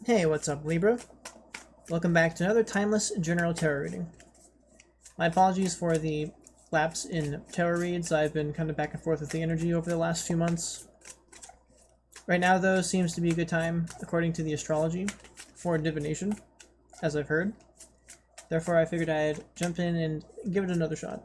Hey, what's up, Libra? Welcome back to another timeless general tarot reading. My apologies for the lapse in tarot reads. I've been kind of back and forth with the energy over the last few months. Right now, though, seems to be a good time, according to the astrology, for divination, as I've heard. Therefore, I figured I'd jump in and give it another shot.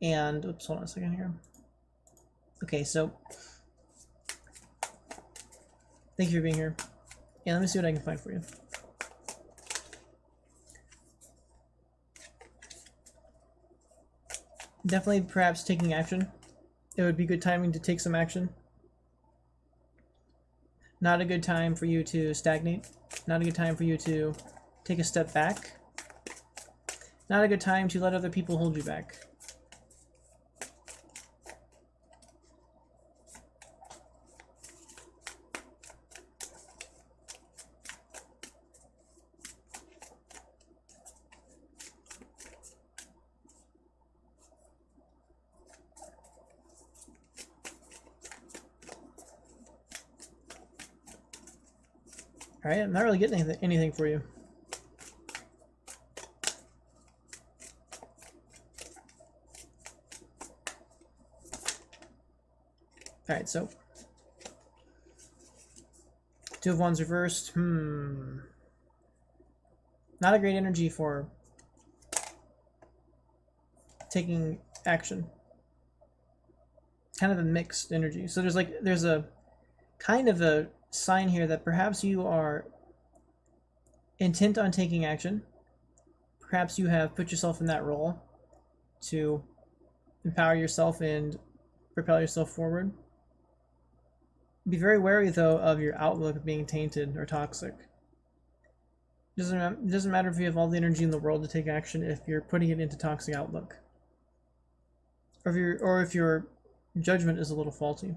And, oops, hold on a second here. Okay, so, thank you for being here. And let me see what I can find for you. Definitely perhaps taking action. It would be good timing to take some action. Not a good time for you to stagnate. Not a good time for you to take a step back. Not a good time to let other people hold you back. Alright, I'm not really getting anything for you. Alright, so Two of Wands reversed. Not a great energy for taking action. Kind of a mixed energy. So there's a kind of a sign here that perhaps you are intent on taking action. Perhaps you have put yourself in that role to empower yourself and propel yourself forward. Be very wary, though, of your outlook being tainted or toxic. It doesn't matter if you have all the energy in the world to take action if you're putting it into toxic outlook. Or if your judgment is a little faulty.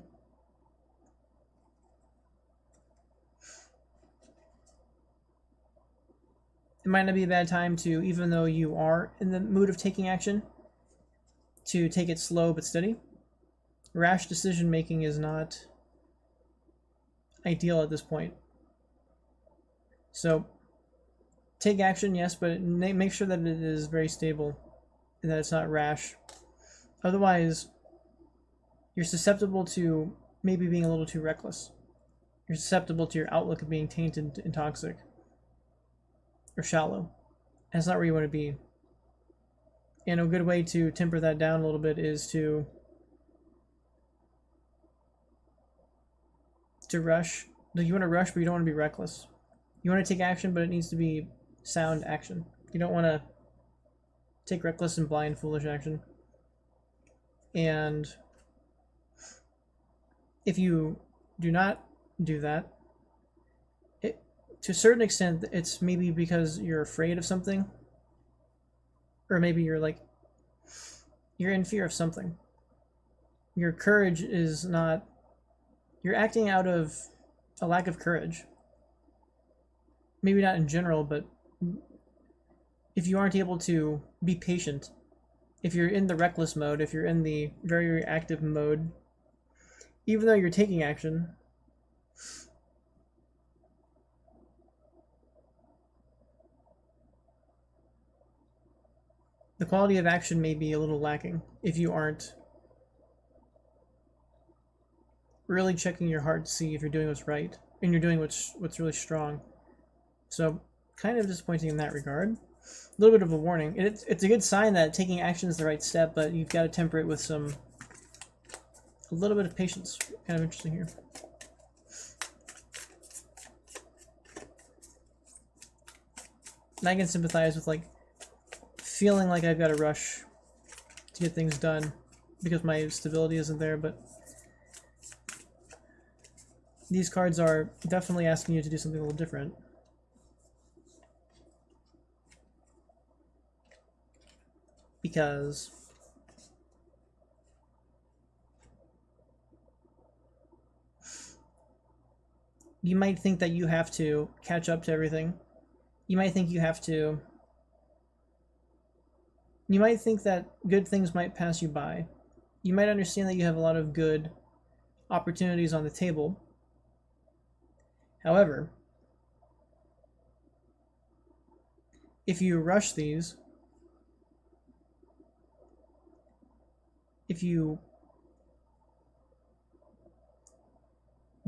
It might not be a bad time to, even though you are in the mood of taking action, to take it slow but steady. Rash decision making is not ideal at this point. So take action, yes, but make sure that it is very stable and that it's not rash. Otherwise, you're susceptible to maybe being a little too reckless. You're susceptible to your outlook of being tainted and toxic. Or shallow. And that's not where you want to be. And a good way to temper that down a little bit is to rush. You want to rush, but you don't want to be reckless. You want to take action, but it needs to be sound action. You don't want to take reckless and blind, foolish action. And if you do not do that, to a certain extent, it's maybe because you're afraid of something. Or maybe you're in fear of something. Your courage is not... You're acting out of a lack of courage. Maybe not in general, but if you aren't able to be patient, if you're in the reckless mode, if you're in the very reactive mode, even though you're taking action, the quality of action may be a little lacking if you aren't really checking your heart to see if you're doing what's right and you're doing what's really strong. So kind of disappointing in that regard. A little bit of a warning. It's a good sign that taking action is the right step, but you've got to temper it with a little bit of patience. Kind of interesting here. And I can sympathize with feeling like I've got to rush to get things done because my stability isn't there, but these cards are definitely asking you to do something a little different. Because you might think that you have to catch up to everything. You might think that good things might pass you by. You might understand that you have a lot of good opportunities on the table. However, if you rush these, if you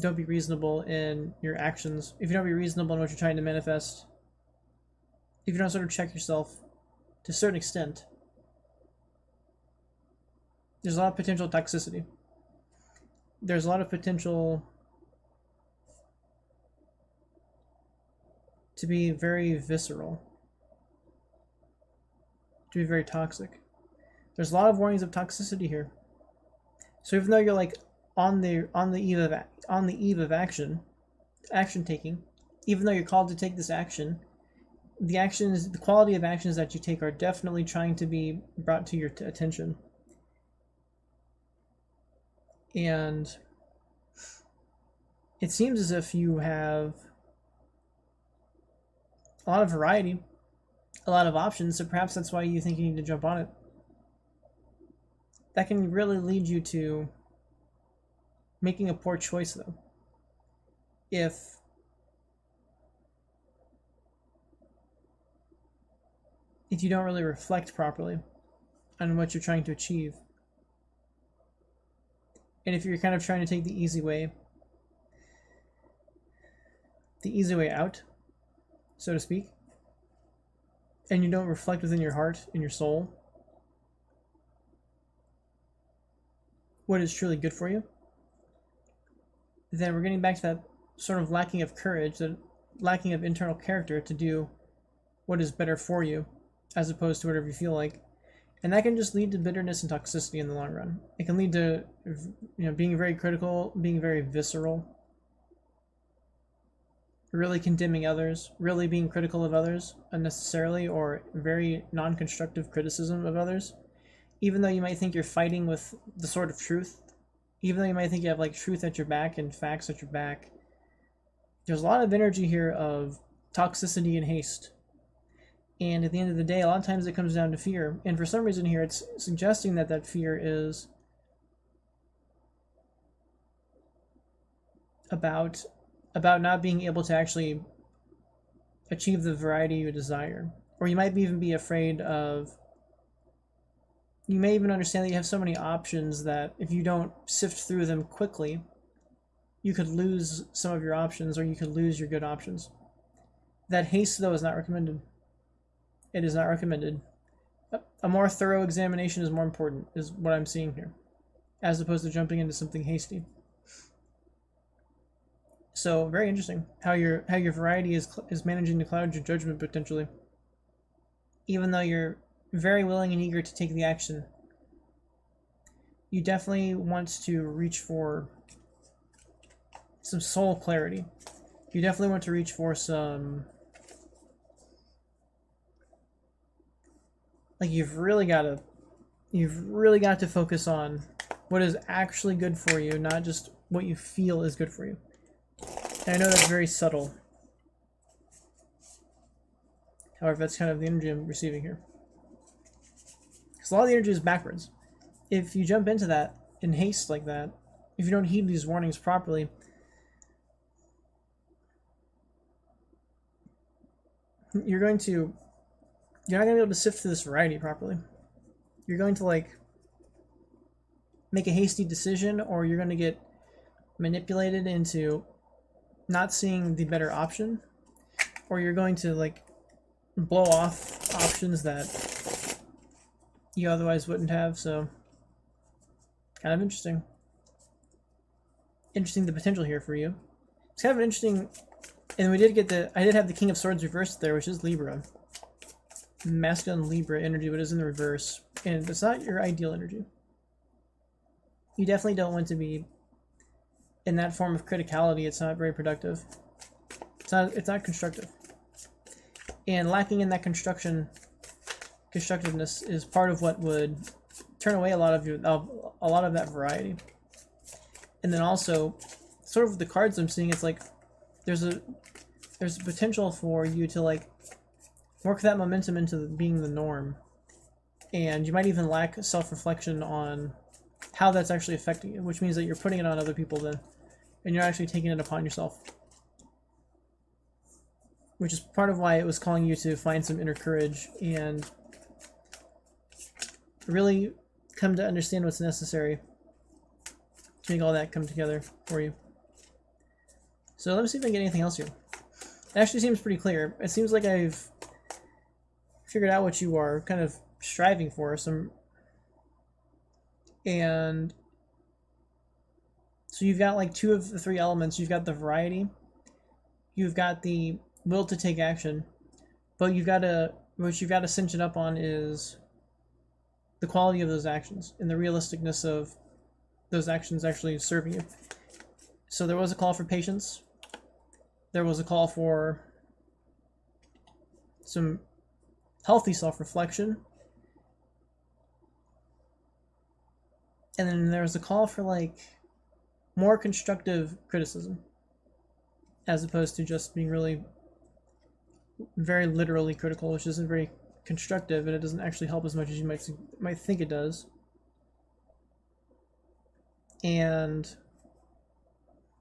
don't be reasonable in your actions, if you don't be reasonable in what you're trying to manifest, if you don't sort of check yourself to a certain extent, there's a lot of potential toxicity. There's a lot of potential to be very visceral, to be very toxic. There's a lot of warnings of toxicity here. So even though you're like on the eve of action taking, even though you're called to take this action, the quality of actions that you take are definitely trying to be brought to your attention. And it seems as if you have a lot of variety, a lot of options, so perhaps that's why you think you need to jump on it. That can really lead you to making a poor choice, though. If you don't really reflect properly on what you're trying to achieve. And if you're kind of trying to take the easy way out, so to speak, and you don't reflect within your heart and your soul what is truly good for you, then we're getting back to that sort of lacking of courage, that lacking of internal character to do what is better for you, as opposed to whatever you feel like. And that can just lead to bitterness and toxicity in the long run. It can lead to, being very critical, being very visceral, really condemning others, really being critical of others unnecessarily, or very non-constructive criticism of others. Even though you might think you're fighting with the sword of truth, even though you might think you have like truth at your back and facts at your back, there's a lot of energy here of toxicity and haste. And at the end of the day, a lot of times it comes down to fear. And for some reason here, it's suggesting that that fear is about not being able to actually achieve the variety you desire. Or you might even be afraid of, you may even understand that you have so many options that if you don't sift through them quickly, you could lose some of your options, or you could lose your good options. That haste, though, is not recommended. It is not recommended. A more thorough examination is more important, is what I'm seeing here, as opposed to jumping into something hasty. So very interesting how your variety is managing to cloud your judgment potentially. Even though you're very willing and eager to take the action, you definitely want to reach for some soul clarity. You definitely want to reach for some, like, you've really got to focus on what is actually good for you, not just what you feel is good for you. And I know that's very subtle. However, that's kind of the energy I'm receiving here. Because a lot of the energy is backwards. If you jump into that in haste like that, if you don't heed these warnings properly, you're not going to be able to sift through this variety properly. You're going to like make a hasty decision, or you're going to get manipulated into not seeing the better option, or you're going to like blow off options that you otherwise wouldn't have. So kind of interesting the potential here for you. It's kind of an interesting, and I did have the King of Swords reversed there, which is Libra, masculine Libra energy, but it's in the reverse, and it's not your ideal energy. You definitely don't want to be in that form of criticality. It's not very productive. It's not constructive. And lacking in that constructiveness is part of what would turn away a lot of that variety. And then also, sort of the cards I'm seeing, it's like there's a potential for you to like work that momentum into being the norm, and you might even lack self-reflection on how that's actually affecting you, which means that you're putting it on other people then, and you're actually taking it upon yourself. which is part of why it was calling you to find some inner courage and really come to understand what's necessary to make all that come together for you. So let me see if I can get anything else here. It actually seems pretty clear. It seems like I've figured out what you are kind of striving for. And so you've got like 2 of the 3 elements. You've got the variety, you've got the will to take action, but what you've got to cinch it up on is the quality of those actions and the realisticness of those actions actually serving you. So there was a call for patience. There was a call for some healthy self-reflection. And then there was a call for like more constructive criticism, as opposed to just being really very literally critical, which isn't very constructive, and it doesn't actually help as much as you might think it does. And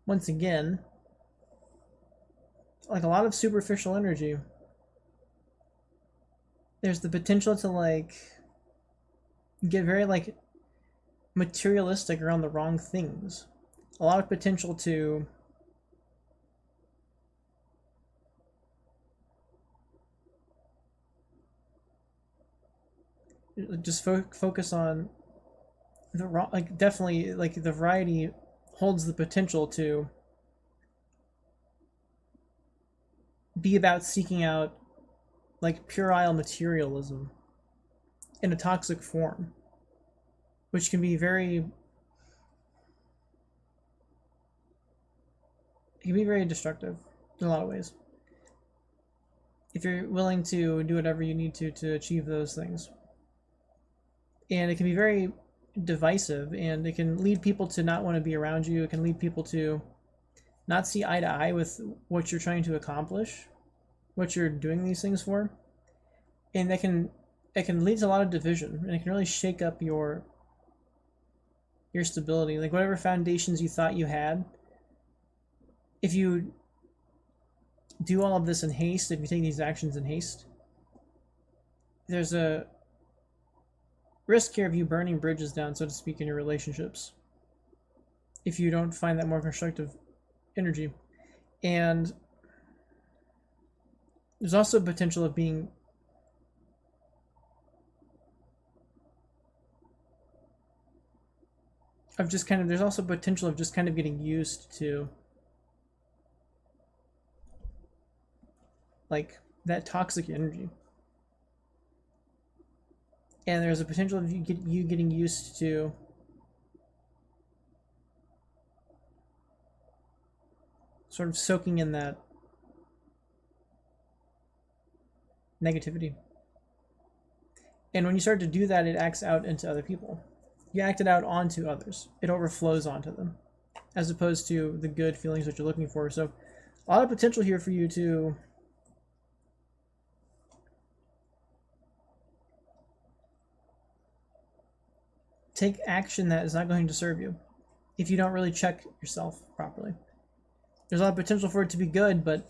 once again, like a lot of superficial energy, there's the potential to like get very like materialistic around the wrong things. A lot of potential to just focus on the wrong, like definitely like the variety holds the potential to be about seeking out like puerile materialism in a toxic form, which can be very destructive in a lot of ways if you're willing to do whatever you need to achieve those things. And it can be very divisive, and it can lead people to not want to be around you. It can lead people to not see eye to eye with what you're trying to accomplish, what you're doing these things for. And it can lead to a lot of division, and it can really shake up your stability. Like whatever foundations you thought you had, if you do all of this in haste, if you take these actions in haste, there's a risk here of you burning bridges down, so to speak, in your relationships if you don't find that more constructive energy. And there's also potential of being there's also potential of just kind of getting used to like that toxic energy. And there's a potential of you getting used to sort of soaking in that negativity. And when you start to do that, it acts out into other people. You act it out onto others. It overflows onto them, as opposed to the good feelings that you're looking for. So a lot of potential here for you to take action that is not going to serve you if you don't really check yourself properly. There's a lot of potential for it to be good, but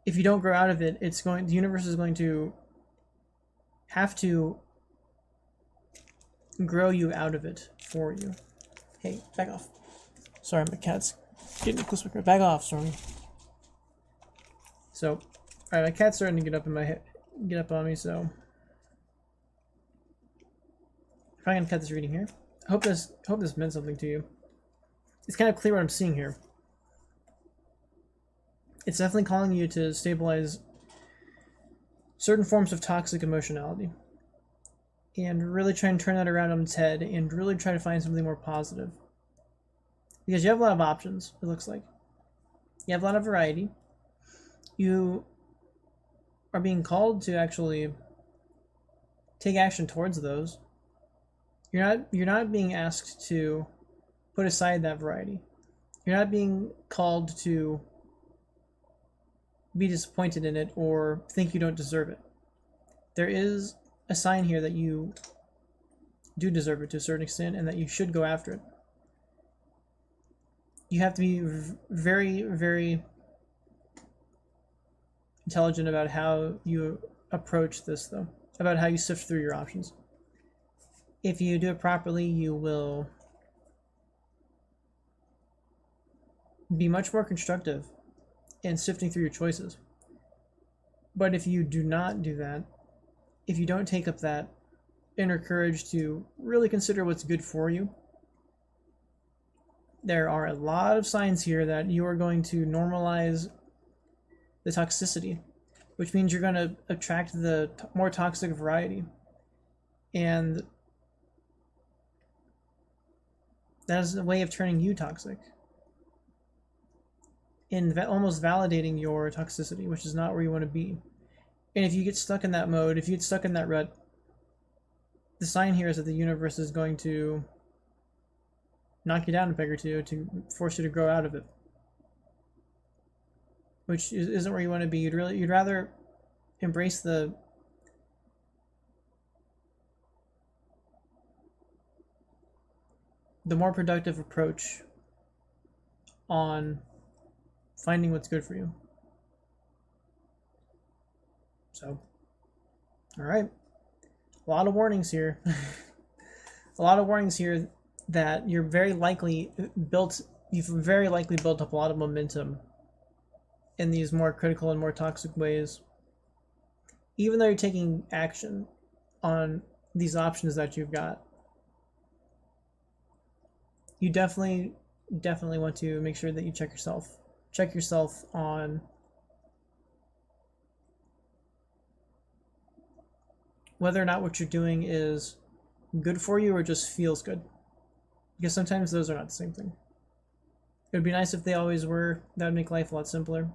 if you don't grow out of it, the universe is going to have to grow you out of it for you. Hey, back off. Sorry, my cat's getting close. Back off, Stormy. So, all right, my cat's starting to get up on me. So, if I can cut this reading here, I hope this meant something to you. It's kind of clear what I'm seeing here. It's definitely calling you to stabilize certain forms of toxic emotionality and really try and turn that around on its head and really try to find something more positive. Because you have a lot of options, it looks like. You have a lot of variety. You are being called to actually take action towards those. You're not being asked to put aside that variety. You're not being called to be disappointed in it or think you don't deserve it. There is a sign here that you do deserve it to a certain extent and that you should go after it. You have to be very, very intelligent about how you approach this, though, about how you sift through your options. If you do it properly, you will be much more constructive in sifting through your choices. But if you do not do that, if you don't take up that inner courage to really consider what's good for you, there are a lot of signs here that you are going to normalize the toxicity, which means you're going to attract the more toxic variety. And that is a way of turning you toxic and almost validating your toxicity, which is not where you want to be. And if you get stuck in that mode, if you get stuck in that rut, the sign here is that the universe is going to knock you down a peg or two to force you to grow out of it, which isn't where you want to be. You'd rather embrace the more productive approach on finding what's good for you. So, all right, a lot of warnings here. A lot of warnings here that you've very likely built up a lot of momentum in these more critical and more toxic ways, even though you're taking action on these options that you've got. You definitely want to make sure that you check yourself on whether or not what you're doing is good for you or just feels good, because sometimes those are not the same thing. It would be nice if they always were. That would make life a lot simpler. It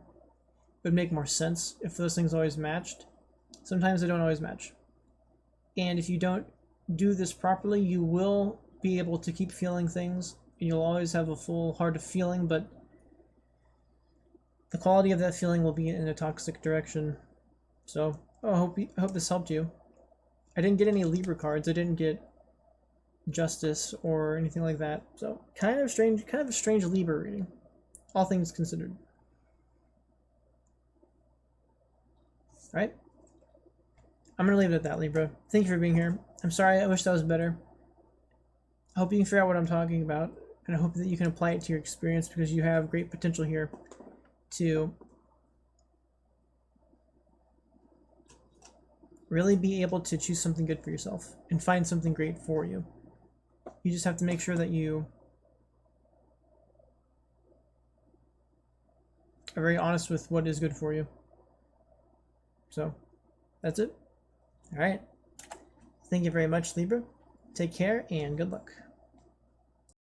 would make more sense if those things always matched. Sometimes they don't always match. And if you don't do this properly, you will be able to keep feeling things. You'll always have a full heart of feeling, but the quality of that feeling will be in a toxic direction. So I hope this helped you. I didn't get any Libra cards. I didn't get Justice or anything like that. So kind of a strange Libra reading, all things considered. All right. I'm going to leave it at that, Libra. Thank you for being here. I'm sorry, I wish that was better. I hope you can figure out what I'm talking about, and I hope that you can apply it to your experience, because you have great potential here to really be able to choose something good for yourself and find something great for you. You just have to make sure that you are very honest with what is good for you. So, that's it. All right. Thank you very much, Libra. Take care and good luck.